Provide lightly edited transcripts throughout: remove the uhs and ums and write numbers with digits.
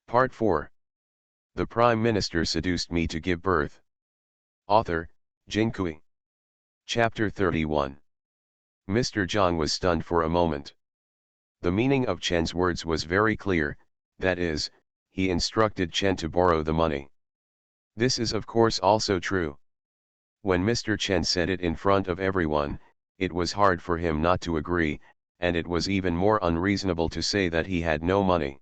Part 4. The Prime Minister seduced me to give birth. Author, Jinkui. Chapter 31. Mr. Zhang was stunned for a moment. The meaning of Chen's words was very clear, that is, he instructed Chen to borrow the money. This is of course also true. When Mr. Chen said it in front of everyone, it was hard for him not to agree, and it was even more unreasonable to say that he had no money.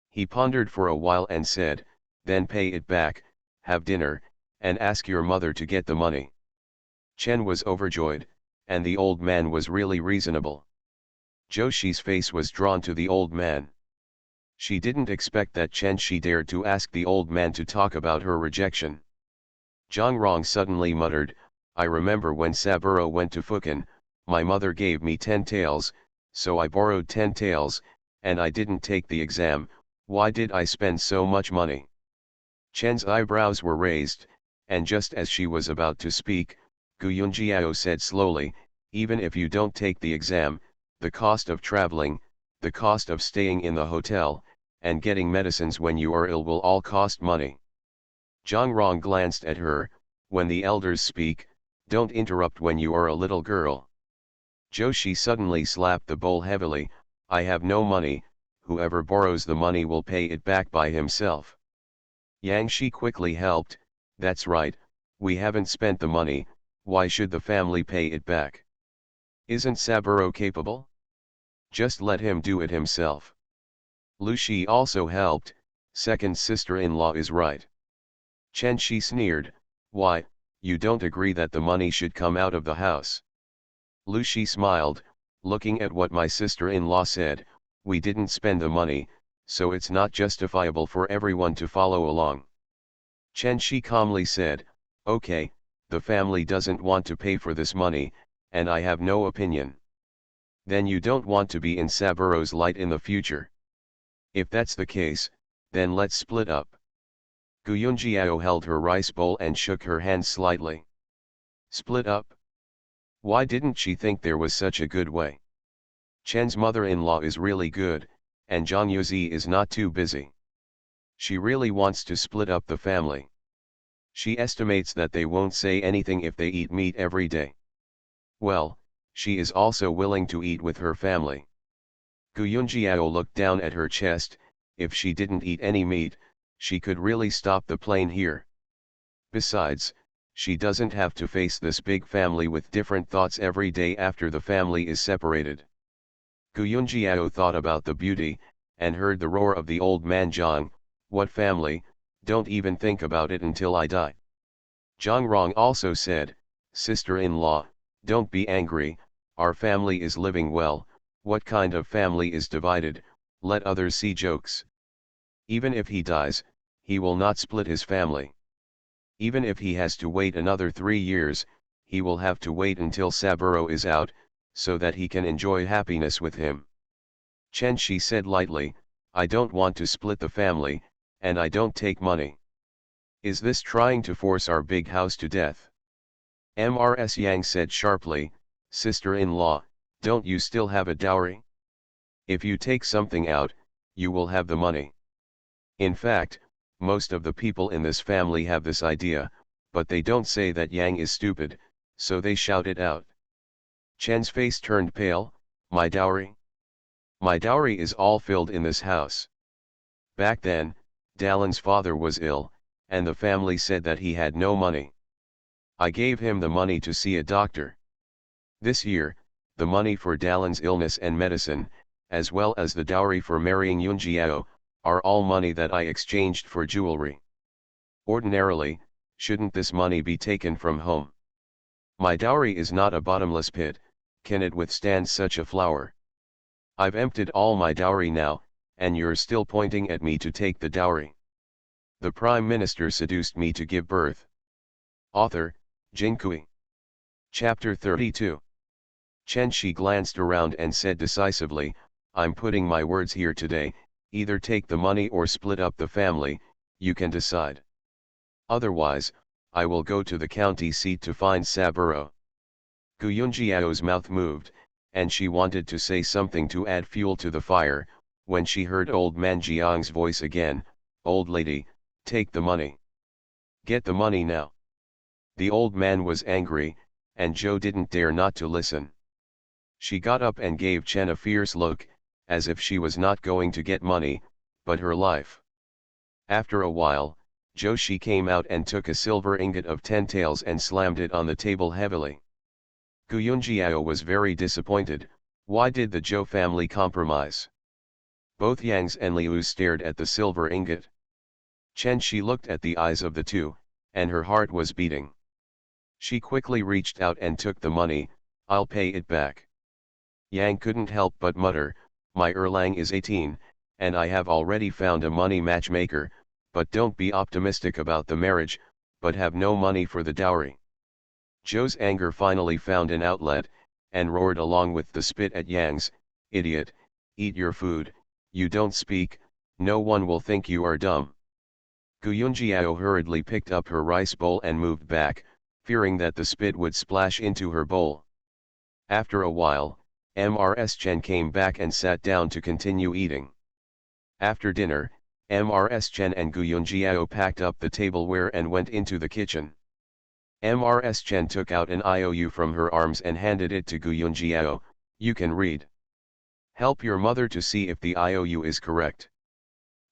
He pondered for a while and said, "Then pay it back, have dinner, and ask your mother to get the money." Chen was overjoyed, and the old man was really reasonable. Joshi's face was drawn to the old man. She didn't expect that she dared to ask the old man to talk about her rejection. Zhang Rong suddenly muttered, "I remember when Saburo went to Fukin, my mother gave me 10 taels, so I borrowed 10 taels, and I didn't take the exam. Why did I spend so much money?" Chen's eyebrows were raised, and just as she was about to speak, Gu Yunjiao said slowly, "Even if you don't take the exam, the cost of traveling, the cost of staying in the hotel, and getting medicines when you are ill will all cost money." Zhang Rong glanced at her. "When the elders speak, don't interrupt when you are a little girl." Joshi suddenly slapped the bowl heavily. "I have no money, whoever borrows the money will pay it back by himself." Yang Shi quickly helped, "That's right, we haven't spent the money, why should the family pay it back? Isn't Saburo capable? Just let him do it himself." Lu Shi also helped, "Second sister-in-law is right." Chen Shi sneered, "Why, you don't agree that the money should come out of the house?" Lu Shi smiled, "Looking at what my sister-in-law said, we didn't spend the money, so it's not justifiable for everyone to follow along." Chen Shi calmly said, "Okay, the family doesn't want to pay for this money, and I have no opinion. Then you don't want to be in Saburo's light in the future. If that's the case, then let's split up." Gu Yunjiao held her rice bowl and shook her hand slightly. Split up? Why didn't she think there was such a good way? Chen's mother-in-law is really good, and Zhang Yuzi is not too busy. She really wants to split up the family. She estimates that they won't say anything if they eat meat every day. Well, she is also willing to eat with her family. Gu Yunjiao looked down at her chest. If she didn't eat any meat, she could really stop the plane here. Besides, she doesn't have to face this big family with different thoughts every day after the family is separated. Gu Yunjiao thought about the beauty, and heard the roar of the old man Zhang, "What family? Don't even think about it until I die." Zhang Rong also said, "Sister-in-law, don't be angry, our family is living well. What kind of family is divided? Let others see jokes. Even if he dies, he will not split his family. Even if he has to wait another 3 years, he will have to wait until Saburo is out, so that he can enjoy happiness with him." Chen Shi said lightly, "I don't want to split the family, and I don't take money. Is this trying to force our big house to death?" Mrs. Yang said sharply, "Sister-in-law, don't you still have a dowry? If you take something out, you will have the money. In fact, most of the people in this family have this idea, but they don't say that Yang is stupid, so they shout it out." Chen's face turned pale. "My dowry? My dowry is all filled in this house. Back then, Dalin's father was ill, and the family said that he had no money. I gave him the money to see a doctor. This year, the money for Dalin's illness and medicine, as well as the dowry for marrying Yunjiao, are all money that I exchanged for jewelry. Ordinarily, shouldn't this money be taken from home? My dowry is not a bottomless pit, can it withstand such a flower? I've emptied all my dowry now, and you're still pointing at me to take the dowry. The Prime Minister seduced me to give birth." Author, Jinkui. Chapter 32. Chen Shi glanced around and said decisively, "I'm putting my words here today, either take the money or split up the family, you can decide. Otherwise, I will go to the county seat to find Saburo." Gu Yunjiao's mouth moved, and she wanted to say something to add fuel to the fire, when she heard old man Jiang's voice again, "Old lady, take the money. Get the money now." The old man was angry, and Zhou didn't dare not to listen. She got up and gave Chen a fierce look, as if she was not going to get money, but her life. After a while, Zhou Shi came out and took a silver ingot of 10 taels and slammed it on the table heavily. Gu Yunjiao was very disappointed. Why did the Zhou family compromise? Both Yangs and Liu stared at the silver ingot. Chen Shi looked at the eyes of the two, and her heart was beating. She quickly reached out and took the money. "I'll pay it back." Yang couldn't help but mutter, "My Erlang is 18, and I have already found a money matchmaker, but don't be optimistic about the marriage, but have no money for the dowry." Zhou's anger finally found an outlet, and roared along with the spit at Yang's, "Idiot, eat your food, you don't speak, no one will think you are dumb." Gu Yunjiao hurriedly picked up her rice bowl and moved back, fearing that the spit would splash into her bowl. After a while, Mrs. Chen came back and sat down to continue eating. After dinner, Mrs. Chen and Gu Yunjiao packed up the tableware and went into the kitchen. Mrs. Chen took out an IOU from her arms and handed it to Gu Yunjiao. "You can read. Help your mother to see if the IOU is correct."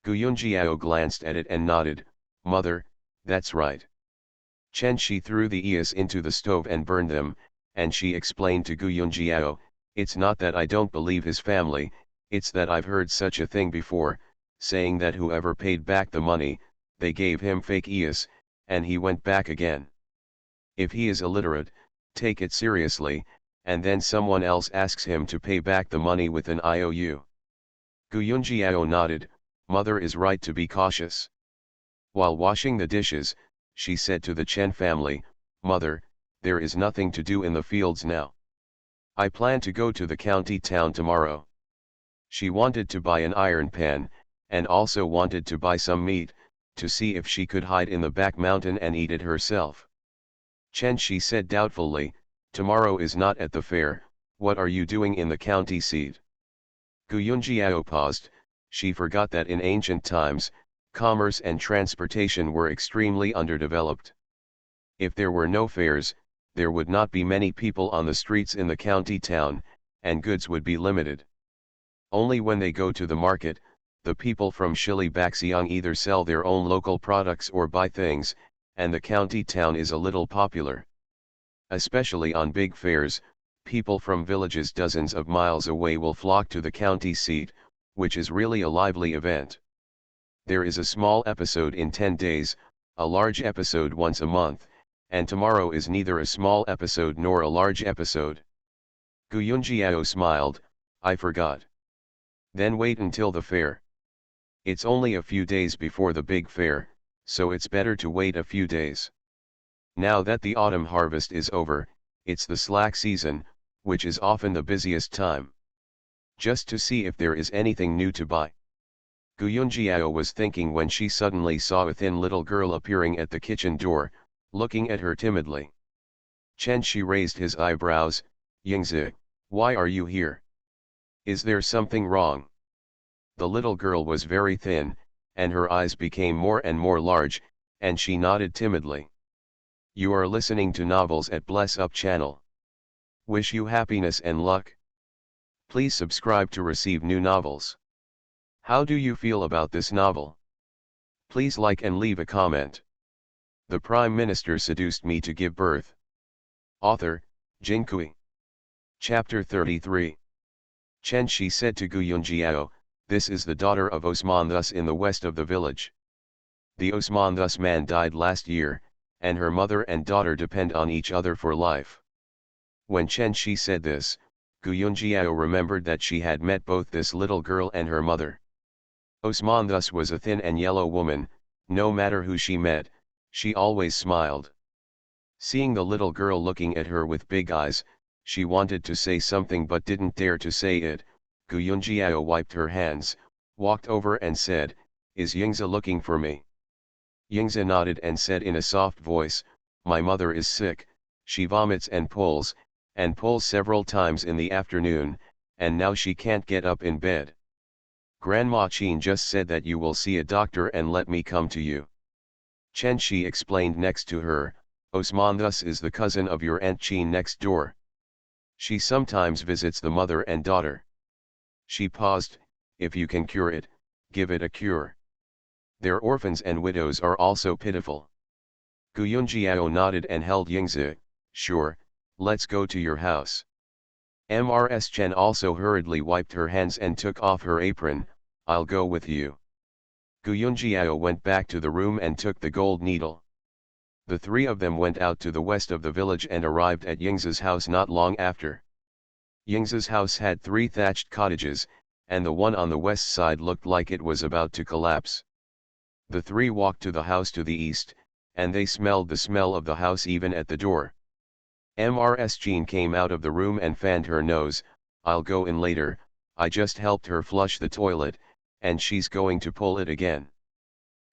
Gu Yunjiao glanced at it and nodded, "Mother, that's right." Chen Shi threw the ears into the stove and burned them, and she explained to Gu Yunjiao, "It's not that I don't believe his family, it's that I've heard such a thing before, saying that whoever paid back the money, they gave him fake ears, and he went back again. If he is illiterate, take it seriously, and then someone else asks him to pay back the money with an IOU." Gu Yunjiao nodded, "Mother is right to be cautious." While washing the dishes, she said to the Chen family, "Mother, there is nothing to do in the fields now. I plan to go to the county town tomorrow." She wanted to buy an iron pan, and also wanted to buy some meat, to see if she could hide in the back mountain and eat it herself. Chen Shi said doubtfully, "Tomorrow is not at the fair, what are you doing in the county seat?" Gu Yunjiao paused. She forgot that in ancient times, commerce and transportation were extremely underdeveloped. If there were no fairs, there would not be many people on the streets in the county town, and goods would be limited. Only when they go to the market, the people from Shilibaxiang either sell their own local products or buy things, and the county town is a little popular. Especially on big fairs, people from villages dozens of miles away will flock to the county seat, which is really a lively event. There is a small episode in 10 days, a large episode once a month, and tomorrow is neither a small episode nor a large episode. Gu Yunjiao smiled, "I forgot." "Then wait until the fair. It's only a few days before the big fair, so it's better to wait a few days. Now that the autumn harvest is over, it's the slack season, which is often the busiest time. Just to see if there is anything new to buy." Gu Yunjiao was thinking when she suddenly saw a thin little girl appearing at the kitchen door, looking at her timidly. Chen Shi raised his eyebrows, "Yingzi, why are you here? Is there something wrong?" The little girl was very thin, and her eyes became more and more large, and she nodded timidly. "You are listening to novels at Bless Up channel. Wish you happiness and luck. Please subscribe to receive new novels. How do you feel about this novel? Please like and leave a comment. The Prime Minister seduced me to give birth." Author, Jin Kui. Chapter 33. Chen Shi said to Gu Yunjiao, "This is the daughter of Osman Thus in the west of the village. The Osman Thus man died last year, and her mother and daughter depend on each other for life." When Chen Shi said this, Gu Yunjiao remembered that she had met both this little girl and her mother. Osman Thus was a thin and yellow woman. No matter who she met, she always smiled. Seeing the little girl looking at her with big eyes, she wanted to say something but didn't dare to say it. Gu Yunjiao wiped her hands, walked over and said, "Is Yingzi looking for me?" Yingzi nodded and said in a soft voice, "My mother is sick, she vomits and pulls several times in the afternoon, and now she can't get up in bed." Grandma Qin just said that you will see a doctor and let me come to you. Chen Shi explained next to her, Osman thus is the cousin of your Aunt Qin next door. She sometimes visits the mother and daughter. She paused, if you can cure it, give it a cure. Their orphans and widows are also pitiful. Gu Yunjiao nodded and held Yingzi, sure, let's go to your house. Mrs. Chen also hurriedly wiped her hands and took off her apron, I'll go with you. Gu Yunjiao went back to the room and took the gold needle. The three of them went out to the west of the village and arrived at Yingzi's house not long after. Yingzi's house had 3 thatched cottages, and the one on the west side looked like it was about to collapse. The three walked to the house to the east, and they smelled the smell of the house even at the door. Mrs. Jean came out of the room and fanned her nose, I'll go in later, I just helped her flush the toilet, and she's going to pull it again.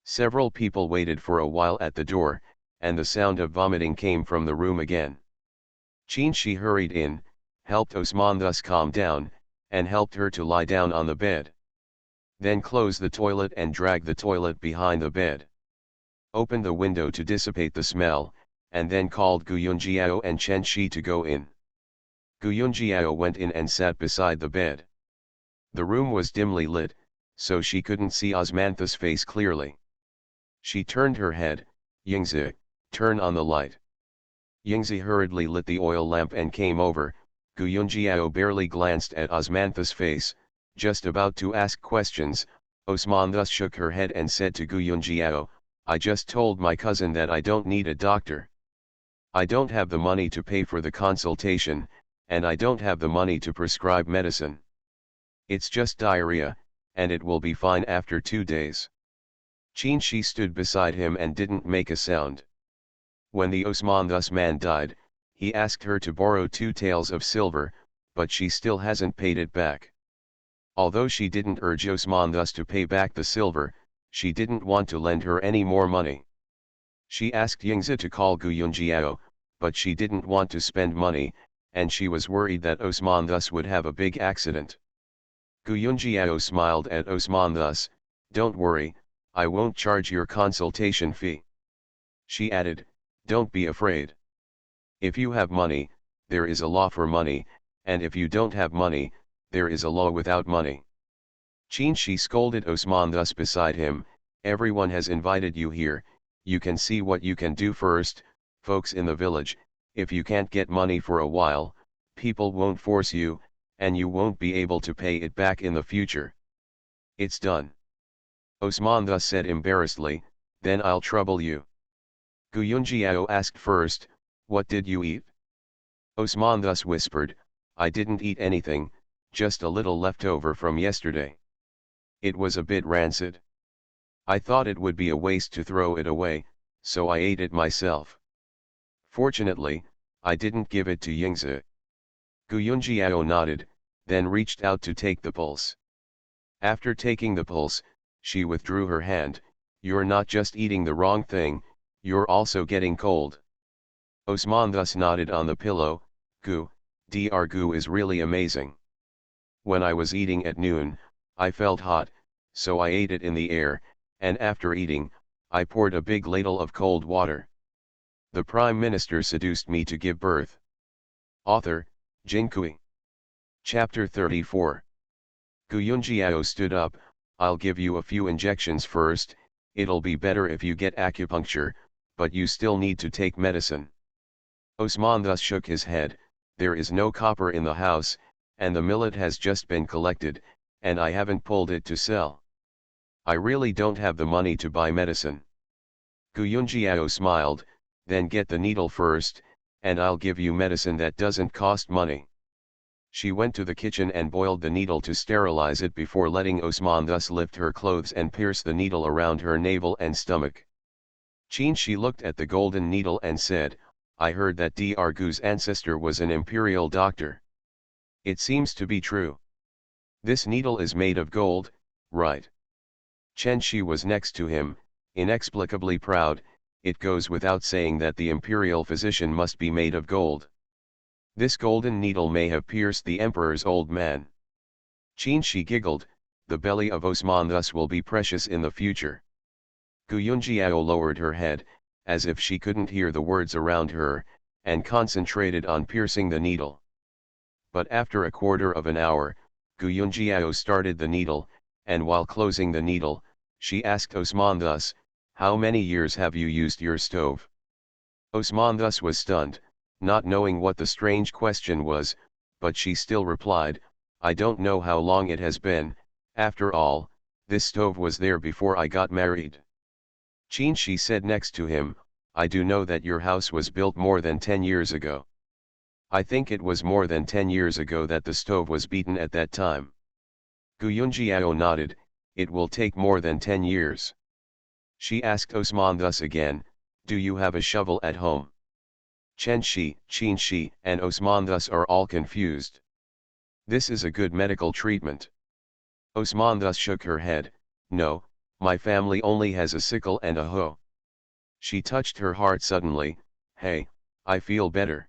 Several people waited for a while at the door, and the sound of vomiting came from the room again. Qin Shi hurried in, helped Osman thus calm down, and helped her to lie down on the bed. Then closed the toilet and dragged the toilet behind the bed. Opened the window to dissipate the smell, and then called Gu Yunjiao and Chen Shi to go in. Gu Yunjiao went in and sat beside the bed. The room was dimly lit, so she couldn't see Osmantha's face clearly. She turned her head, Yingzi, turn on the light. Yingzi hurriedly lit the oil lamp and came over. Gu Yunjiao barely glanced at Osmantha's face, just about to ask questions. Osman thus shook her head and said to Gu Yunjiao, I just told my cousin that I don't need a doctor. I don't have the money to pay for the consultation, and I don't have the money to prescribe medicine. It's just diarrhea, and it will be fine after 2 days. Qin Shi stood beside him and didn't make a sound. When the Osman thus man died, he asked her to borrow 2 taels of silver, but she still hasn't paid it back. Although she didn't urge Osman thus to pay back the silver, she didn't want to lend her any more money. She asked Yingzi to call Gu Yunjiao, but she didn't want to spend money, and she was worried that Osman thus would have a big accident. Gu Yunjiao smiled at Osman thus, don't worry, I won't charge your consultation fee. She added, don't be afraid. If you have money, there is a law for money, and if you don't have money, there is a law without money. Qin Shi scolded Osman thus beside him, everyone has invited you here, you can see what you can do first, folks in the village, if you can't get money for a while, people won't force you, and you won't be able to pay it back in the future. It's done. Osman thus said embarrassedly, then I'll trouble you. Gu Yunjiao asked first, what did you eat? Osman thus whispered, I didn't eat anything, just a little leftover from yesterday. It was a bit rancid. I thought it would be a waste to throw it away, so I ate it myself. Fortunately, I didn't give it to Yingzi. Gu Yunjiao nodded, then reached out to take the pulse. After taking the pulse, she withdrew her hand, you're not just eating the wrong thing, you're also getting cold. Osman thus nodded on the pillow, Gu, Gu is really amazing. When I was eating at noon, I felt hot, so I ate it in the air, and after eating, I poured a big ladle of cold water. The Prime Minister seduced me to give birth. Author, Jinkui. Chapter 34. Gu Yunjiao stood up, I'll give you a few injections first, it'll be better if you get acupuncture, but you still need to take medicine. Osman thus shook his head, there is no copper in the house, and the millet has just been collected, and I haven't pulled it to sell. I really don't have the money to buy medicine. Gu Yunjiao smiled, then get the needle first, and I'll give you medicine that doesn't cost money. She went to the kitchen and boiled the needle to sterilize it before letting Osman thus lift her clothes and pierce the needle around her navel and stomach. Qin Shi looked at the golden needle and said, I heard that Gu's ancestor was an imperial doctor. It seems to be true. This needle is made of gold, right? Chen Shi was next to him, inexplicably proud, it goes without saying that the imperial physician must be made of gold. This golden needle may have pierced the emperor's old man. Qin Shi giggled, the belly of Osman thus will be precious in the future. Gu Yunjiao lowered her head, as if she couldn't hear the words around her, and concentrated on piercing the needle. But after a quarter of an hour, Gu Yunjiao started the needle, and while closing the needle, she asked Osman thus, "How many years have you used your stove?" Osman thus was stunned, not knowing what the strange question was, but she still replied, "I don't know how long it has been, after all, this stove was there before I got married." Qin Shi said next to him, "I do know that your house was built more than 10 years ago. I think it was more than 10 years ago that the stove was beaten at that time." Gu Yunjiao nodded, "It will take more than 10 years. She asked Osman thus again, "Do you have a shovel at home?" Qin Shi, and Osman thus are all confused. This is a good medical treatment. Osman thus shook her head, "No, my family only has a sickle and a hoe." She touched her heart suddenly, "Hey, I feel better.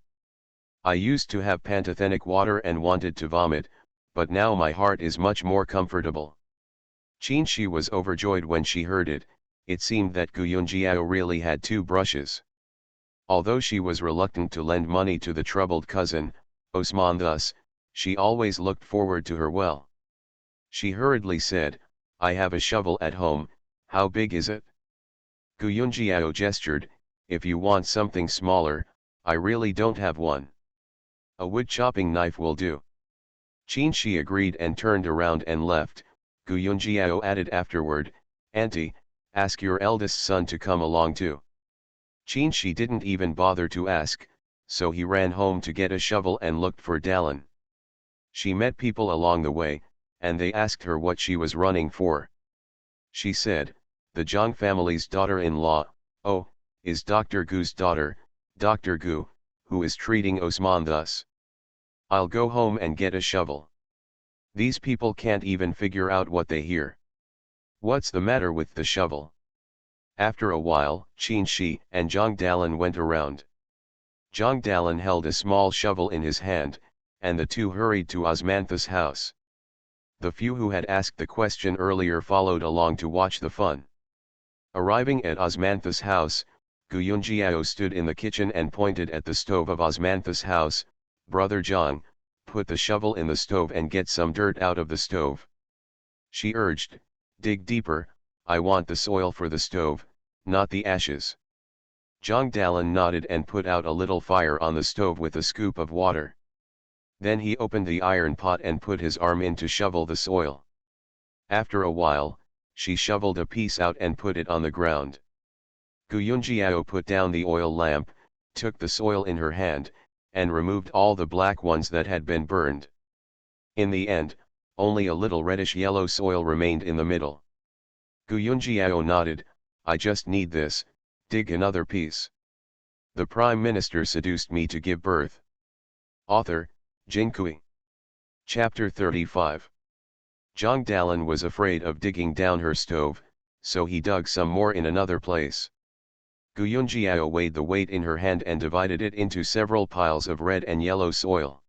I used to have pantothenic water and wanted to vomit, but now my heart is much more comfortable." Qin Shi was overjoyed when she heard it. It seemed that Gu Yunjiao really had two brushes. Although she was reluctant to lend money to the troubled cousin, Osman thus, she always looked forward to her well. She hurriedly said, "I have a shovel at home, how big is it?" Gu Yunjiao gestured, "If you want something smaller, I really don't have one. A wood chopping knife will do." Qin Shi agreed and turned around and left. Gu Yunjiao added afterward, "Auntie, ask your eldest son to come along too." Qin Shi didn't even bother to ask, so he ran home to get a shovel and looked for Dallin. She met people along the way, and they asked her what she was running for. She said, "The Zhang family's daughter-in-law, is Dr. Gu's daughter, Dr. Gu, who is treating Osman thus. I'll go home and get a shovel." These people can't even figure out what they hear. What's the matter with the shovel? After a while, Qin Shi and Zhang Dallin went around. Zhang Dallin held a small shovel in his hand, and the two hurried to Osmantha's house. The few who had asked the question earlier followed along to watch the fun. Arriving at Osmantha's house, Gu Yunjiao stood in the kitchen and pointed at the stove of Osmantha's house. "Brother Zhang, put the shovel in the stove and get some dirt out of the stove." She urged, "Dig deeper, I want the soil for the stove, not the ashes." Zhang Dallin nodded and put out a little fire on the stove with a scoop of water. Then he opened the iron pot and put his arm in to shovel the soil. After a while, she shoveled a piece out and put it on the ground. Gu Yunjiao put down the oil lamp, took the soil in her hand, and removed all the black ones that had been burned. In the end, only a little reddish-yellow soil remained in the middle. Gu Yunjiao nodded, "I just need this, dig another piece." The Prime Minister seduced me to give birth. Author, Jinkui. Chapter 35. Zhang Dallin was afraid of digging down her stove, so he dug some more in another place. Gu Yunjiao weighed the weight in her hand and divided it into several piles of red and yellow soil.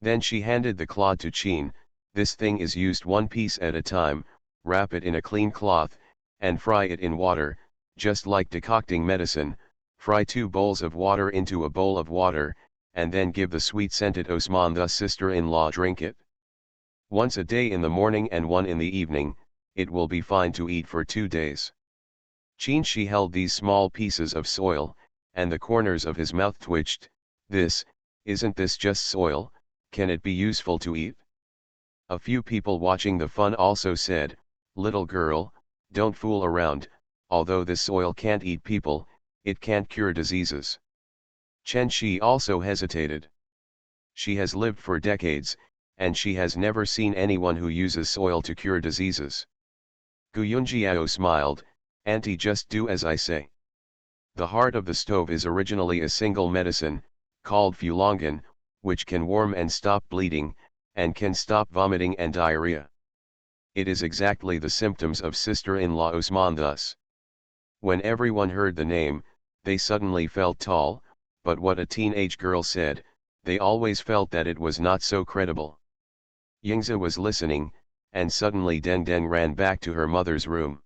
Then she handed the clod to Qin. "This thing is used one piece at a time, wrap it in a clean cloth, and fry it in water, just like decocting medicine. Fry 2 bowls of water into a bowl of water, and then give the sweet-scented Osman the sister-in-law drink it. Once a day in the morning and one in the evening, it will be fine to eat for 2 days. Qin Shi held these small pieces of soil, and the corners of his mouth twitched. Isn't this just soil, can it be useful to eat?" A few people watching the fun also said, "Little girl, don't fool around, although this soil can't eat people, it can't cure diseases." Chen Shi also hesitated. She has lived for decades, and she has never seen anyone who uses soil to cure diseases. Gu Yunjiao smiled, "Auntie, just do as I say." The heart of the stove is originally a single medicine, called Fulongan, which can warm and stop bleeding, and can stop vomiting and diarrhea. It is exactly the symptoms of sister-in-law Osman thus. When everyone heard the name, they suddenly felt tall, but what a teenage girl said, they always felt that it was not so credible. Yingzi was listening, and suddenly Deng Deng ran back to her mother's room.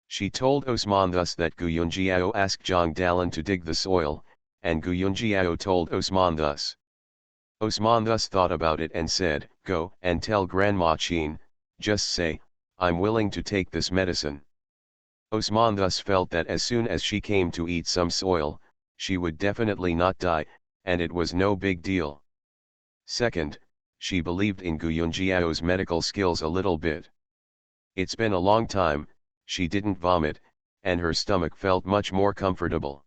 She told Osman thus that Gu Yunjiao asked Zhang Dalan to dig the soil, and Gu Yunjiao told Osman thus. Osman thus thought about it and said, "Go and tell Grandma Qin, just say, I'm willing to take this medicine." Osman thus felt that as soon as she came to eat some soil, she would definitely not die, and it was no big deal. Second, she believed in Gu Yunjiao's medical skills a little bit. It's been a long time, she didn't vomit, and her stomach felt much more comfortable.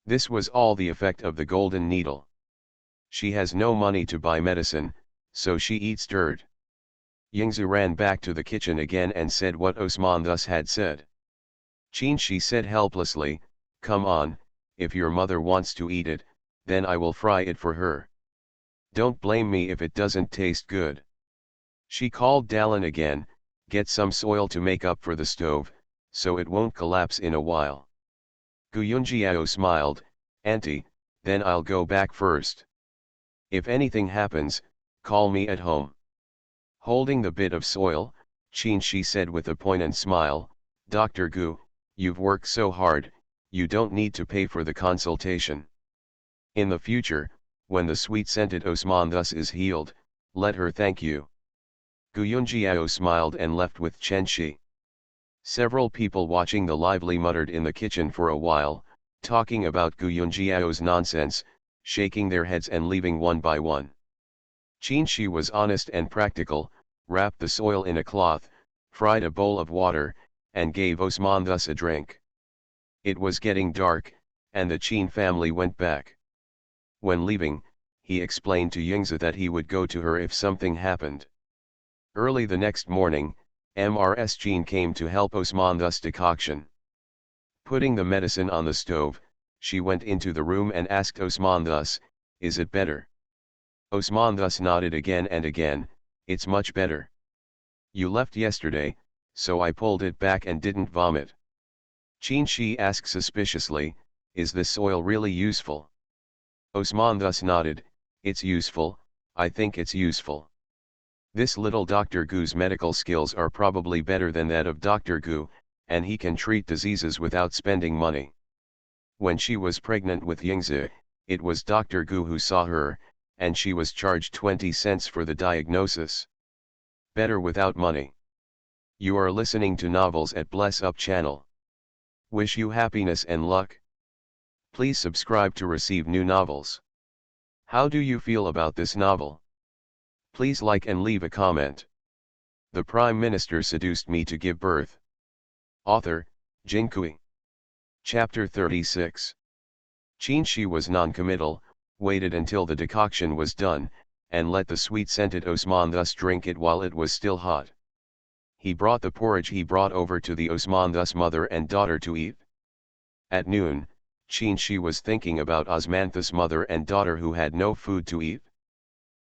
This was all the effect of the golden needle. She has no money to buy medicine, so she eats dirt. Yingzi ran back to the kitchen again and said what Osman thus had said. "Qin," she said helplessly, "come on, if your mother wants to eat it, then I will fry it for her. Don't blame me if it doesn't taste good." She called Dalan again, "Get some soil to make up for the stove, so it won't collapse in a while." Gu Yunjiao smiled, "Auntie, then I'll go back first. If anything happens, call me at home." Holding the bit of soil, Qin, she said with a poignant smile, "Dr. Gu, you've worked so hard, you don't need to pay for the consultation. In the future, when the sweet-scented Osman thus is healed, let her thank you." Gu Yunjiao smiled and left with Chen Shi. Several people watching the lively muttered in the kitchen for a while, talking about Gu Yunjiao's nonsense, shaking their heads and leaving one by one. Qin Shi was honest and practical, wrapped the soil in a cloth, fried a bowl of water, and gave Osman thus a drink. It was getting dark, and the Qin family went back. When leaving, he explained to Yingzi that he would go to her if something happened. Early the next morning, Mrs. Qin came to help Osman thus decoction. Putting the medicine on the stove, she went into the room and asked Osman thus, "Is it better?" Osman thus nodded again and again, "It's much better. You left yesterday, so I pulled it back and didn't vomit." Qin Shi asked suspiciously, "Is this soil really useful?" Osman thus nodded, "It's useful, I think it's useful. This little Dr. Gu's medical skills are probably better than that of Dr. Gu, and he can treat diseases without spending money. When she was pregnant with Yingzi, it was Dr. Gu who saw her, and she was charged 20 cents for the diagnosis. Better without money." You are listening to Novels at Bless Up channel. Wish you happiness and luck. Please subscribe to receive new novels. How do you feel about this novel? Please like and leave a comment. The Prime Minister seduced me to give birth. Author, Jin Kui. Chapter 36. Qin Shi was non-committal, waited until the decoction was done, and let the sweet-scented Osman thus drink it while it was still hot. He brought the porridge he brought over to the Osman thus mother and daughter to eat. At noon, Qin Shi was thinking about Osmanthus' mother and daughter who had no food to eat.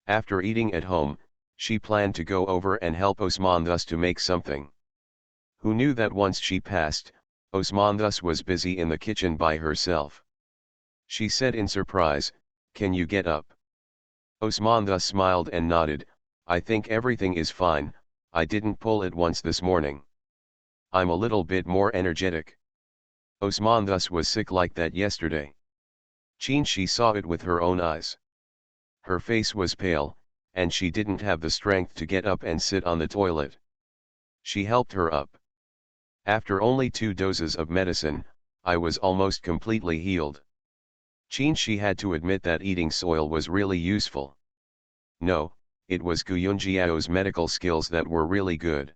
After eating at home, she planned to go over and help Osman thus to make something. Who knew that once she passed, Osman thus was busy in the kitchen by herself. She said in surprise, "Can you get up?" Osman thus smiled and nodded, "I think everything is fine, I didn't pull it once this morning. I'm a little bit more energetic." Osman thus was sick like that yesterday. Qin Shi saw it with her own eyes. Her face was pale, and she didn't have the strength to get up and sit on the toilet. She helped her up. "After only 2 doses of medicine, I was almost completely healed." Qin Shi had to admit that eating soil was really useful. No, it was Gu Yunjiao's medical skills that were really good.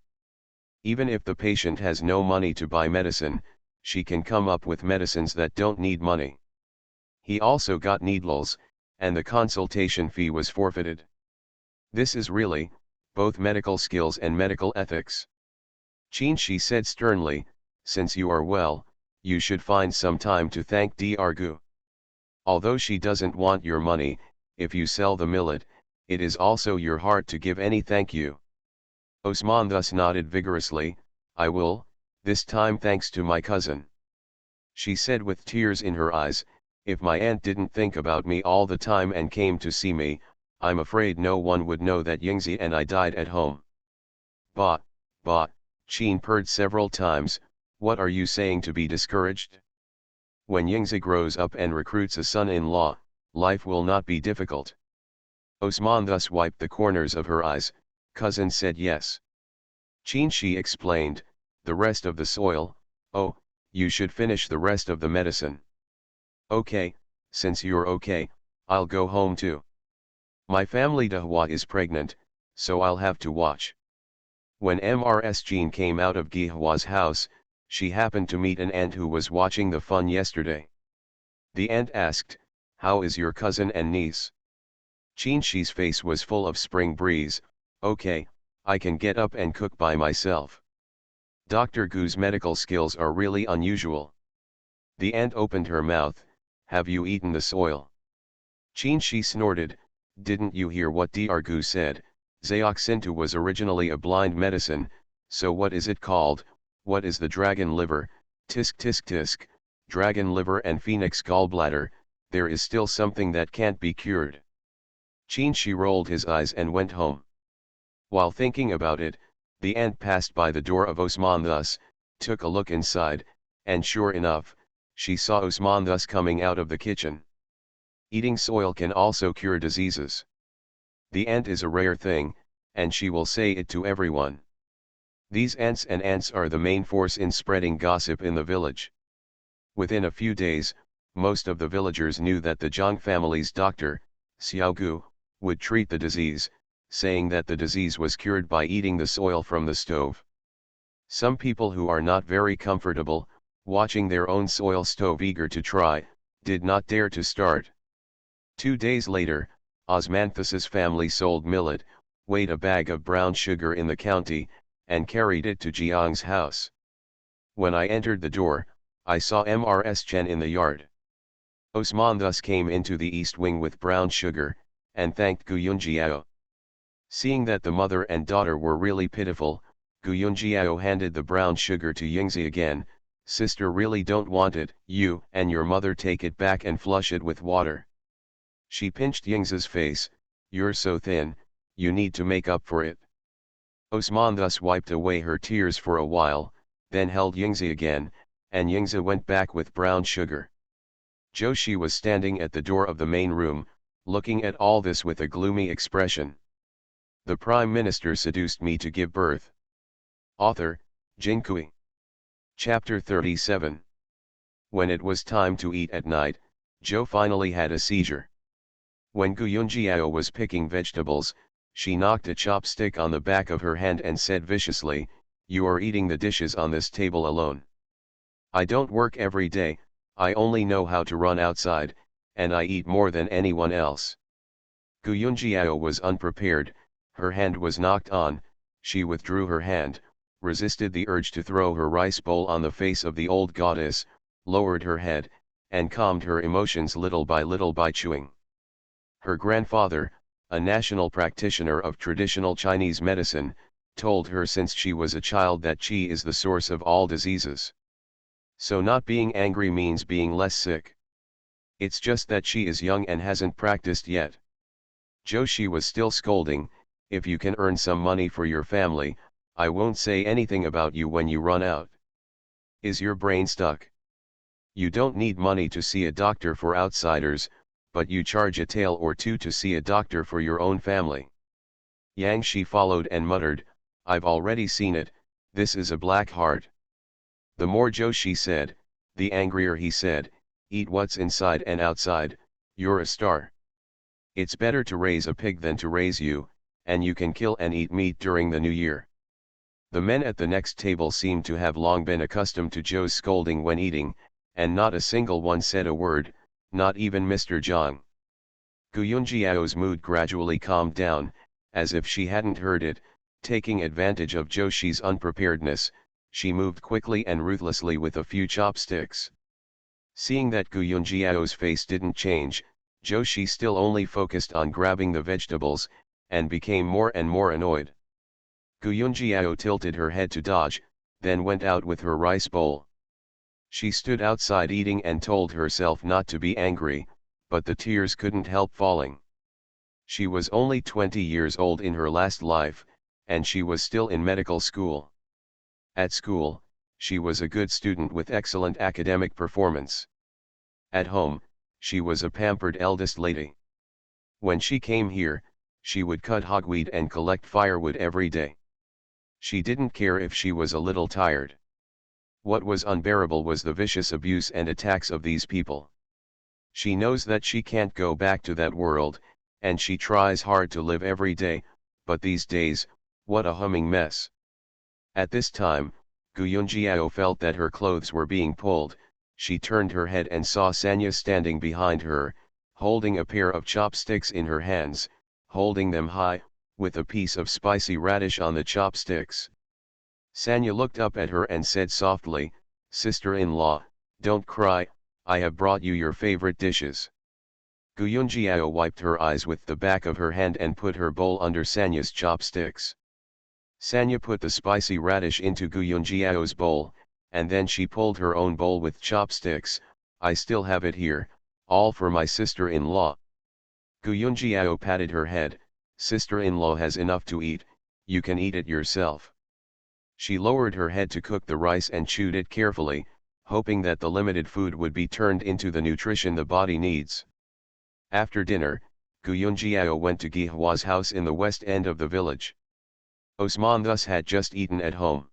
Even if the patient has no money to buy medicine, she can come up with medicines that don't need money. He also got needles, and the consultation fee was forfeited. This is really, both medical skills and medical ethics. Qin Shi said sternly, "Since you are well, you should find some time to thank Dr. Gu. Although she doesn't want your money, if you sell the millet, it is also your heart to give any thank you." Osman thus nodded vigorously, "I will, this time thanks to my cousin." She said with tears in her eyes, "If my aunt didn't think about me all the time and came to see me, I'm afraid no one would know that Yingzi and I died at home." Ba, ba, Qin purred several times. What are you saying to be discouraged? When Yingzi grows up and recruits a son-in-law, life will not be difficult. Osman thus wiped the corners of her eyes. Cousin said yes. Qin, she explained, the rest of the soil. Oh, you should finish the rest of the medicine. Okay, since you're okay, I'll go home too. My family Dahua is pregnant, so I'll have to watch. When Mrs. Jean came out of Gihua's house, she happened to meet an aunt who was watching the fun yesterday. The aunt asked, how is your cousin and niece? She's face was full of spring breeze. Okay, I can get up and cook by myself. Dr. Gu's medical skills are really unusual. The aunt opened her mouth. Have you eaten the soil? She snorted. Didn't you hear what Dr. Gu said? Zaoxintu was originally a blind medicine, so what is it called? What is the dragon liver? Tisk tisk tisk, dragon liver and phoenix gallbladder, there is still something that can't be cured. She rolled his eyes and went home. While thinking about it, the aunt passed by the door of Osman thus, took a look inside, and sure enough, she saw Osman thus coming out of the kitchen. Eating soil can also cure diseases. The ant is a rare thing, and she will say it to everyone. These ants are the main force in spreading gossip in the village. Within a few days, most of the villagers knew that the Zhang family's doctor, Xiao Gu, would treat the disease, saying that the disease was cured by eating the soil from the stove. Some people who are not very comfortable, watching their own soil stove eager to try, did not dare to start. 2 days later, Osmanthus's family sold millet, weighed a bag of brown sugar in the county, and carried it to Jiang's house. When I entered the door, I saw Mrs. Chen in the yard. Osman thus came into the east wing with brown sugar, and thanked Gu Yunjiao. Seeing that the mother and daughter were really pitiful, Gu Yunjiao handed the brown sugar to Yingzi again. Sister really don't want it, you and your mother take it back and flush it with water. She pinched Yingzi's face. You're so thin, you need to make up for it. Osman thus wiped away her tears for a while, then held Yingzi again, and Yingzi went back with brown sugar. Joshi was standing at the door of the main room, looking at all this with a gloomy expression. The Prime Minister seduced me to give birth. Author, Jinkui. Chapter 37. When it was time to eat at night, Joe finally had a seizure. When Gu Yunjiao was picking vegetables, she knocked a chopstick on the back of her hand and said viciously, "You are eating the dishes on this table alone. I don't work every day, I only know how to run outside, and I eat more than anyone else." Gu Yunjiao was unprepared, her hand was knocked on, she withdrew her hand, resisted the urge to throw her rice bowl on the face of the old goddess, lowered her head, and calmed her emotions little by chewing. Her grandfather, a national practitioner of traditional Chinese medicine, told her since she was a child that qi is the source of all diseases. So not being angry means being less sick. It's just that she is young and hasn't practiced yet. Joshi was still scolding, "If you can earn some money for your family, I won't say anything about you when you run out. Is your brain stuck? You don't need money to see a doctor for outsiders, but you charge a tael or two to see a doctor for your own family." Yang Shi followed and muttered, "I've already seen it, this is a black heart." The more Joshi said, the angrier he said, "Eat what's inside and outside, you're a star. It's better to raise a pig than to raise you, and you can kill and eat meat during the new year." The men at the next table seemed to have long been accustomed to Joe's scolding when eating, and not a single one said a word, not even Mr. Zhang. Gu Yunjiao's mood gradually calmed down, as if she hadn't heard it. Taking advantage of Joshi's unpreparedness, she moved quickly and ruthlessly with a few chopsticks. Seeing that Gu Yunjiao's face didn't change, Joshi still only focused on grabbing the vegetables, and became more and more annoyed. Gu Yunjiao tilted her head to dodge, then went out with her rice bowl. She stood outside eating and told herself not to be angry, but the tears couldn't help falling. She was only 20 years old in her last life, and she was still in medical school. At school, she was a good student with excellent academic performance. At home, she was a pampered eldest lady. When she came here, she would cut hogweed and collect firewood every day. She didn't care if she was a little tired. What was unbearable was the vicious abuse and attacks of these people. She knows that she can't go back to that world, and she tries hard to live every day, but these days, what a humming mess. At this time, Guyunjiao felt that her clothes were being pulled. She turned her head and saw Sanya standing behind her, holding a pair of chopsticks in her hands, holding them high, with a piece of spicy radish on the chopsticks. Sanya looked up at her and said softly, "Sister-in-law, don't cry, I have brought you your favorite dishes." Guyunjiao wiped her eyes with the back of her hand and put her bowl under Sanya's chopsticks. Sanya put the spicy radish into Guyunjiao's bowl, and then she pulled her own bowl with chopsticks. "I still have it here, all for my sister-in-law." Guyunjiao patted her head, "Sister-in-law has enough to eat, you can eat it yourself." She lowered her head to cook the rice and chewed it carefully, hoping that the limited food would be turned into the nutrition the body needs. After dinner, Guyunjiao went to Gihua's house in the west end of the village. Osman thus had just eaten at home.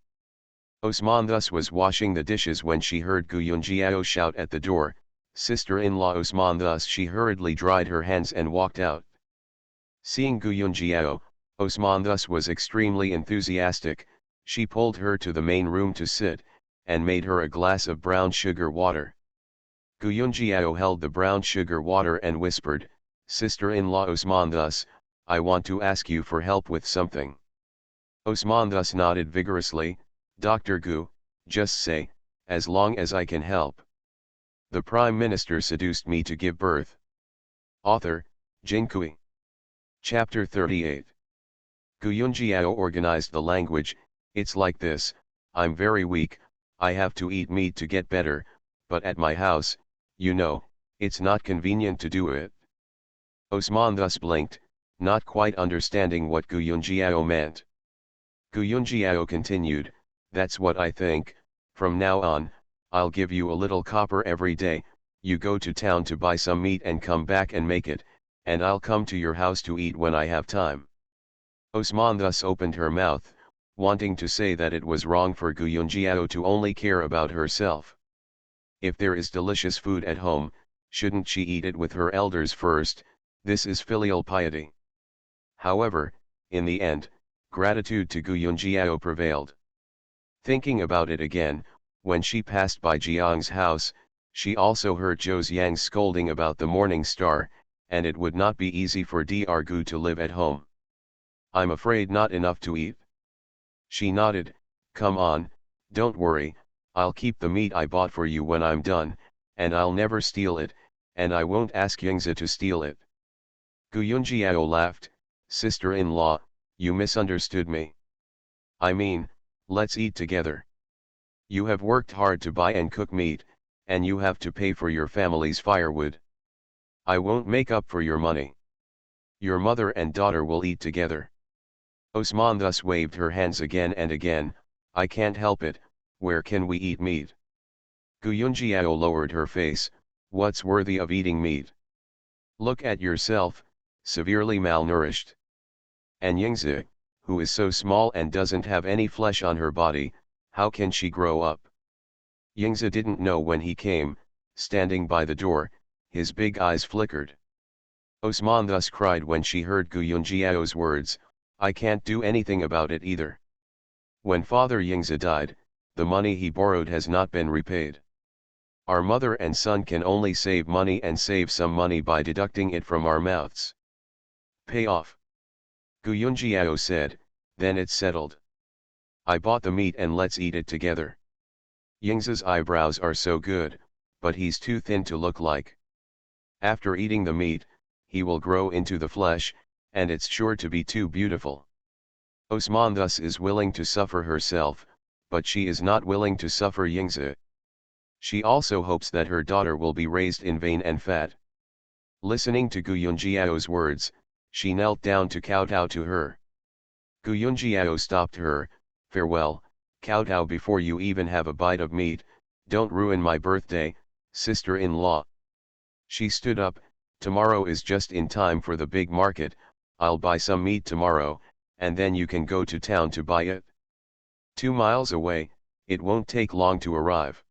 Osman thus was washing the dishes when she heard Guyunjiao shout at the door, "Sister-in-law Osman." Thus she hurriedly dried her hands and walked out. Seeing Guyunjiao, Osman thus was extremely enthusiastic. She pulled her to the main room to sit, and made her a glass of brown sugar water. Guyunjiao held the brown sugar water and whispered, "Sister-in-law Osman thus, I want to ask you for help with something." Osman thus nodded vigorously, "Dr. Gu, just say, as long as I can help." The Prime Minister seduced me to give birth. Author, Jinkui. Chapter 38. Guyunjiao organized the language. "It's like this, I'm very weak, I have to eat meat to get better, but at my house, you know, it's not convenient to do it." Osman thus blinked, not quite understanding what Guyunjiao meant. Guyunjiao continued, "That's what I think, from now on, I'll give you a little copper every day, you go to town to buy some meat and come back and make it, and I'll come to your house to eat when I have time." Osman thus opened her mouth, wanting to say that it was wrong for Guyunjiao to only care about herself. If there is delicious food at home, shouldn't she eat it with her elders first? This is filial piety. However, in the end, gratitude to Guyunjiao prevailed. Thinking about it again, when she passed by Jiang's house, she also heard Zhou Yang scolding about the morning star, and it would not be easy for Dr. Gu to live at home. "I'm afraid not enough to eat." She nodded, "Come on, don't worry, I'll keep the meat I bought for you when I'm done, and I'll never steal it, and I won't ask Yingzi to steal it." Guyunjiao laughed, "Sister-in-law, you misunderstood me. I mean, let's eat together. You have worked hard to buy and cook meat, and you have to pay for your family's firewood. I won't make up for your money. Your mother and daughter will eat together." Osman thus waved her hands again and again, "I can't help it, where can we eat meat?" Guyunjiao lowered her face, "What's worthy of eating meat? Look at yourself, severely malnourished. And Yingzi, who is so small and doesn't have any flesh on her body, how can she grow up?" Yingzi didn't know when he came, standing by the door, his big eyes flickered. Osman thus cried when she heard Guyunjiao's words, "I can't do anything about it either. When Father Yingzi died, the money he borrowed has not been repaid. Our mother and son can only save money and save some money by deducting it from our mouths. Pay off." Guyunjiao said, "Then it's settled. I bought the meat and let's eat it together. Yingzi's eyebrows are so good, but he's too thin to look like. After eating the meat, he will grow into the flesh, and it's sure to be too beautiful." Osman thus is willing to suffer herself, but she is not willing to suffer Yingzi. She also hopes that her daughter will be raised in vain and fat. Listening to Guyunjiao's words, she knelt down to kowtow to her. Gu Yunjiao stopped her. Farewell, kowtow before you even have a bite of meat, don't ruin my birthday, sister-in-law. She stood up. Tomorrow is just in time for the big market, I'll buy some meat tomorrow, and then you can go to town to buy it. 2 miles away, it won't take long to arrive.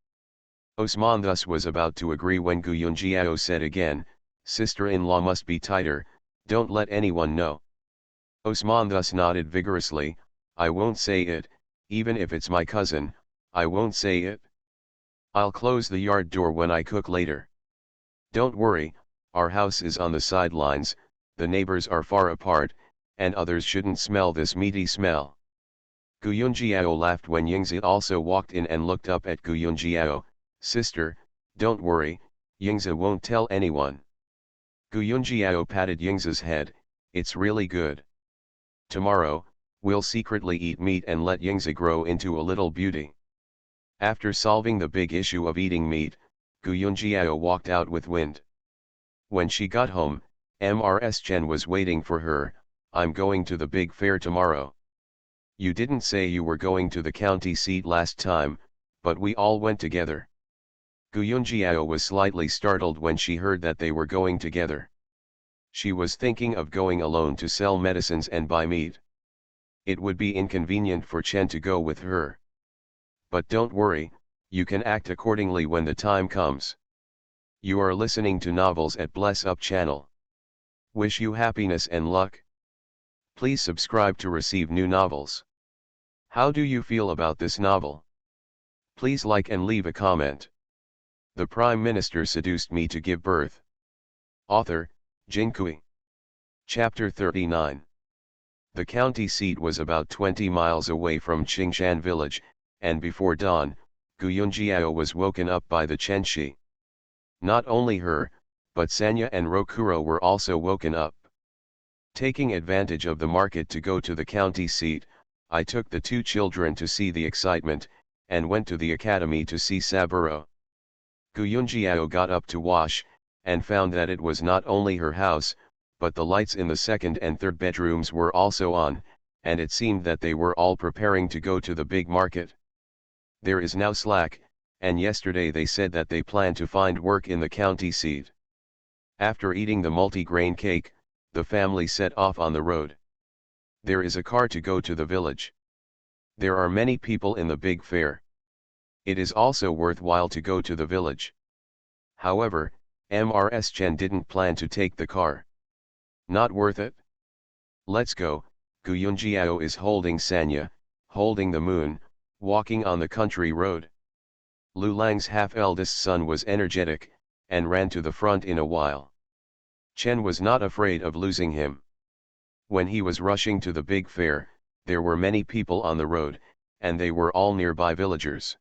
Osman thus was about to agree when Gu Yunjiao said again, sister-in-law must be tighter, don't let anyone know. Osman thus nodded vigorously, I won't say it, even if it's my cousin, I won't say it. I'll close the yard door when I cook later. Don't worry, our house is on the sidelines, the neighbors are far apart, and others shouldn't smell this meaty smell. Gu Yunjiao laughed when Yingzi also walked in and looked up at Gu Yunjiao, sister, don't worry, Yingzi won't tell anyone. Gu Yunjiao patted Yingzi's head, it's really good. Tomorrow, we'll secretly eat meat and let Yingzi grow into a little beauty. After solving the big issue of eating meat, Gu Yunjiao walked out with Wind. When she got home, Mrs. Chen was waiting for her, I'm going to the big fair tomorrow. You didn't say you were going to the county seat last time, but we all went together. Gu Yunjiao was slightly startled when she heard that they were going together. She was thinking of going alone to sell medicines and buy meat. It would be inconvenient for Chen to go with her. But don't worry, you can act accordingly when the time comes. You are listening to Novels at Bless Up channel. Wish you happiness and luck. Please subscribe to receive new novels. How do you feel about this novel? Please like and leave a comment. The Prime Minister seduced me to give birth. Author, Jin Kui. Chapter 39. The county seat was about 20 miles away from Qingshan village, and before dawn, Gu Yunjiao was woken up by the Chenshi. Not only her, but Sanya and Rokuro were also woken up. Taking advantage of the market to go to the county seat, I took the two children to see the excitement, and went to the academy to see Saburo. Gu Yunjiao got up to wash, and found that it was not only her house, but the lights in the second and third bedrooms were also on, and it seemed that they were all preparing to go to the big market. There is now slack, and yesterday they said that they plan to find work in the county seat. After eating the multi-grain cake, the family set off on the road. There is a car to go to the village. There are many people in the big fair. It is also worthwhile to go to the village. However, Mrs. Chen didn't plan to take the car. Not worth it? Let's go. Gu Yunjiao is holding Sanya, holding the moon, walking on the country road. Lu Lang's half-eldest son was energetic, and ran to the front in a while. Chen was not afraid of losing him. When he was rushing to the big fair, there were many people on the road, and they were all nearby villagers.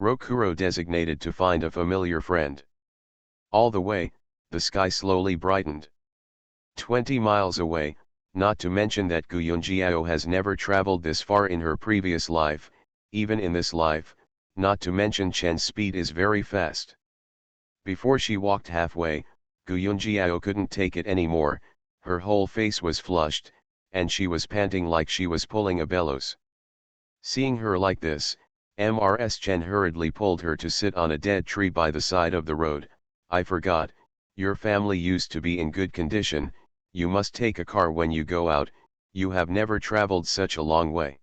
Rokuro designated to find a familiar friend. All the way, the sky slowly brightened. 20 miles away, not to mention that Gu Yunjiao has never traveled this far in her previous life, even in this life, not to mention Chen's speed is very fast. Before she walked halfway, Gu Yunjiao couldn't take it anymore, her whole face was flushed, and she was panting like she was pulling a bellows. Seeing her like this, Mrs. Chen hurriedly pulled her to sit on a dead tree by the side of the road. I forgot, your family used to be in good condition, you must take a car when you go out, you have never traveled such a long way.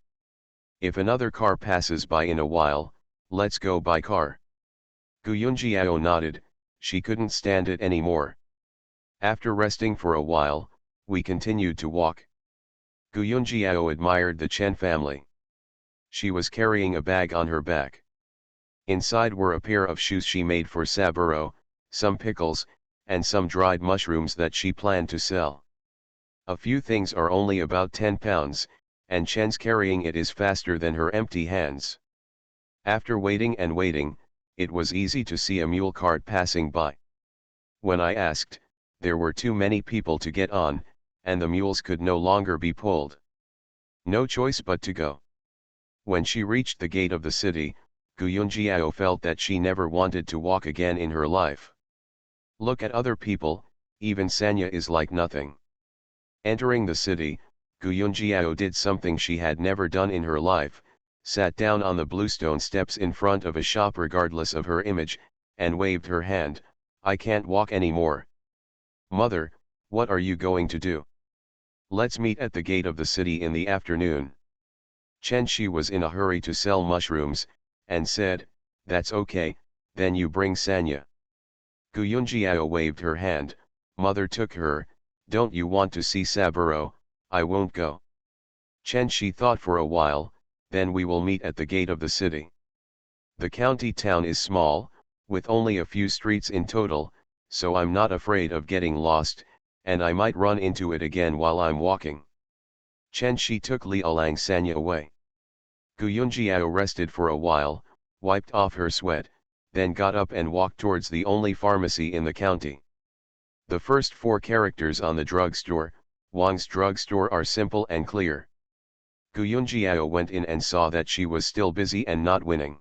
If another car passes by in a while, let's go by car. Gu Yunjiao nodded, she couldn't stand it anymore. After resting for a while, we continued to walk. Gu Yunjiao admired the Chen family. She was carrying a bag on her back. Inside were a pair of shoes she made for Saburo, some pickles, and some dried mushrooms that she planned to sell. A few things are only about 10 pounds, and Chen's carrying it is faster than her empty hands. After waiting and waiting, it was easy to see a mule cart passing by. When I asked, there were too many people to get on, and the mules could no longer be pulled. No choice but to go. When she reached the gate of the city, Gu Yunjiao felt that she never wanted to walk again in her life. Look at other people, even Sanya is like nothing. Entering the city, Gu Yunjiao did something she had never done in her life, sat down on the bluestone steps in front of a shop regardless of her image, and waved her hand. I can't walk anymore. Mother, what are you going to do? Let's meet at the gate of the city in the afternoon. Chen Shi was in a hurry to sell mushrooms, and said, that's okay, then you bring Sanya. Gu Yunjiao waved her hand. Mother took her. Don't you want to see Saburo? I won't go. Chen Shi thought for a while. Then we will meet at the gate of the city. The county town is small, with only a few streets in total, so I'm not afraid of getting lost, and I might run into it again while I'm walking. Chen Shi took Liaolang Sanya away. Gu Yunjiao rested for a while, wiped off her sweat, then got up and walked towards the only pharmacy in the county. The first four characters on the drugstore, Wang's drugstore, are simple and clear. Gu Yunjiao went in and saw that she was still busy and not winning.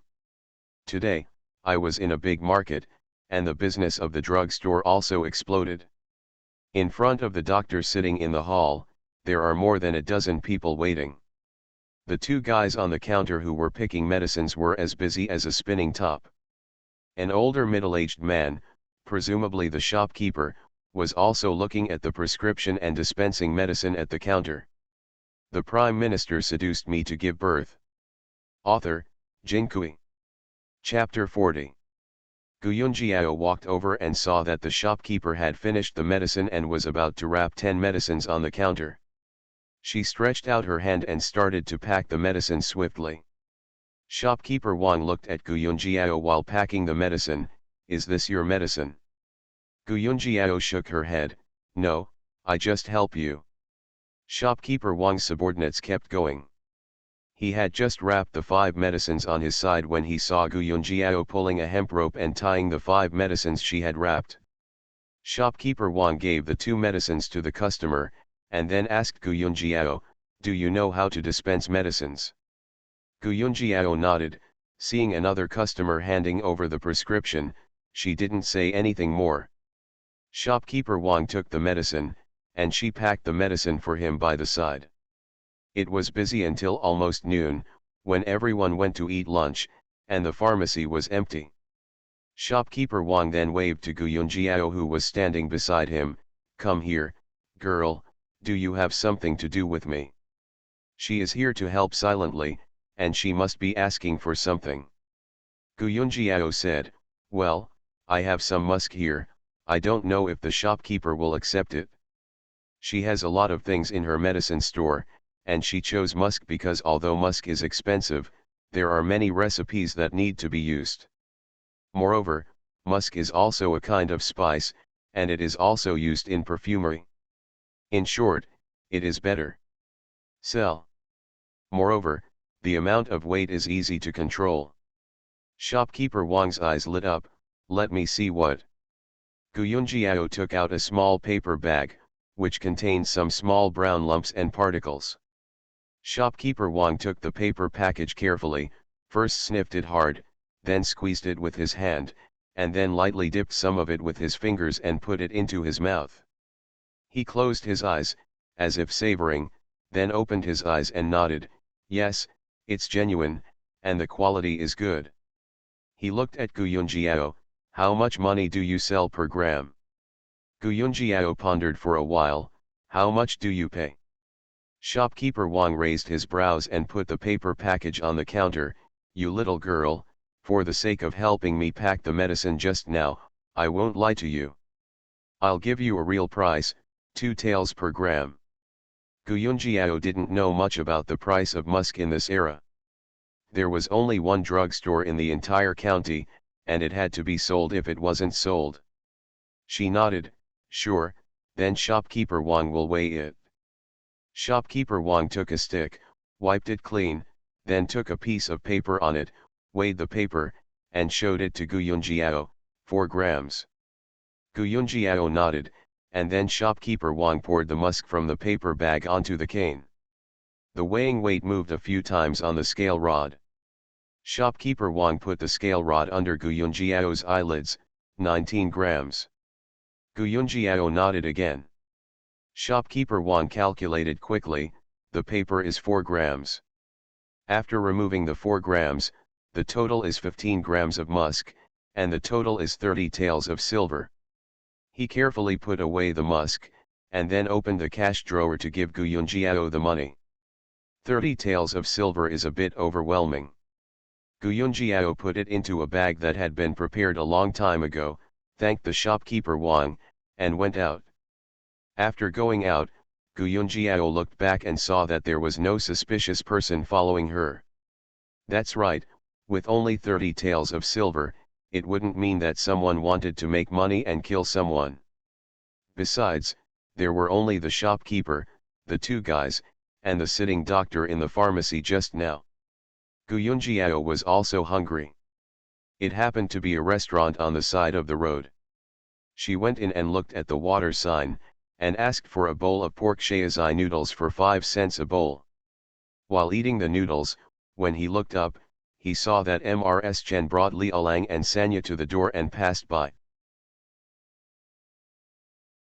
Today, I was in a big market, and the business of the drugstore also exploded. In front of the doctor sitting in the hall, there are more than a dozen people waiting. The two guys on the counter who were picking medicines were as busy as a spinning top. An older middle-aged man, presumably the shopkeeper, was also looking at the prescription and dispensing medicine at the counter. The Prime Minister seduced me to give birth. Author, Jinkui. Chapter 40. Gu Yunjiao walked over and saw that the shopkeeper had finished the medicine and was about to wrap 10 medicines on the counter. She stretched out her hand and started to pack the medicine swiftly. Shopkeeper Wang looked at Gu Yunjiao while packing the medicine. Is this your medicine? Gu Yunjiao shook her head. No, I just help you. Shopkeeper Wang's subordinates kept going. He had just wrapped the 5 medicines on his side when he saw Gu Yunjiao pulling a hemp rope and tying the 5 medicines she had wrapped. Shopkeeper Wang gave the 2 medicines to the customer, and then asked Gu Yunjiao, do you know how to dispense medicines? Gu Yunjiao nodded. Seeing another customer handing over the prescription, she didn't say anything more. Shopkeeper Wang took the medicine, and she packed the medicine for him by the side. It was busy until almost noon, when everyone went to eat lunch, and the pharmacy was empty. Shopkeeper Wang then waved to Gu Yunjiao, who was standing beside him. Come here, girl, do you have something to do with me? She is here to help silently, and she must be asking for something. Gu Yunjiao said, well, I have some musk here. I don't know if the shopkeeper will accept it. She has a lot of things in her medicine store, and she chose musk because although musk is expensive, there are many recipes that need to be used. Moreover, musk is also a kind of spice, and it is also used in perfumery. In short, it is better. Sell. Moreover, the amount of weight is easy to control. Shopkeeper Wang's eyes lit up. Let me see what. Gu Yunjiao took out a small paper bag, which contained some small brown lumps and particles. Shopkeeper Wang took the paper package carefully, first sniffed it hard, then squeezed it with his hand, and then lightly dipped some of it with his fingers and put it into his mouth. He closed his eyes, as if savoring, then opened his eyes and nodded. Yes, it's genuine, and the quality is good. He looked at Gu Yunjiao. How much money do you sell per gram? Gu Yunjiao pondered for a while. How much do you pay? Shopkeeper Wang raised his brows and put the paper package on the counter. You little girl, for the sake of helping me pack the medicine just now, I won't lie to you. I'll give you a real price, 2 taels per gram. Gu Yunjiao didn't know much about the price of musk in this era. There was only one drugstore in the entire county, and it had to be sold if it wasn't sold. She nodded. Sure, then shopkeeper Wang will weigh it. Shopkeeper Wang took a stick, wiped it clean, then took a piece of paper on it, weighed the paper, and showed it to Gu Yunjiao. 4 grams. Gu Yunjiao nodded, and then shopkeeper Wang poured the musk from the paper bag onto the cane. The weighing weight moved a few times on the scale rod. Shopkeeper Wang put the scale rod under Gu Yunjiao's eyelids. 19 grams. Gu Yunjiao nodded again. Shopkeeper Wang calculated quickly. the paper is 4 grams. After removing the 4 grams, the total is 15 grams of musk, and the total is 30 taels of silver. He carefully put away the musk, and then opened the cash drawer to give Gu Yunjiao the money. 30 taels of silver is a bit overwhelming. Gu Yunjiao put it into a bag that had been prepared a long time ago, thanked the shopkeeper Wang, and went out. After going out, Gu Yunjiao looked back and saw that there was no suspicious person following her. That's right, with only 30 taels of silver, it wouldn't mean that someone wanted to make money and kill someone. Besides, there were only the shopkeeper, the 2 guys, and the sitting doctor in the pharmacy just now. Gu Yunjiao was also hungry. It happened to be a restaurant on the side of the road. She went in and looked at the water sign, and asked for a bowl of pork shaozai noodles for 5 cents a bowl. While eating the noodles, when he looked up, he saw that Mrs. Chen brought Li Alang and Sanya to the door and passed by.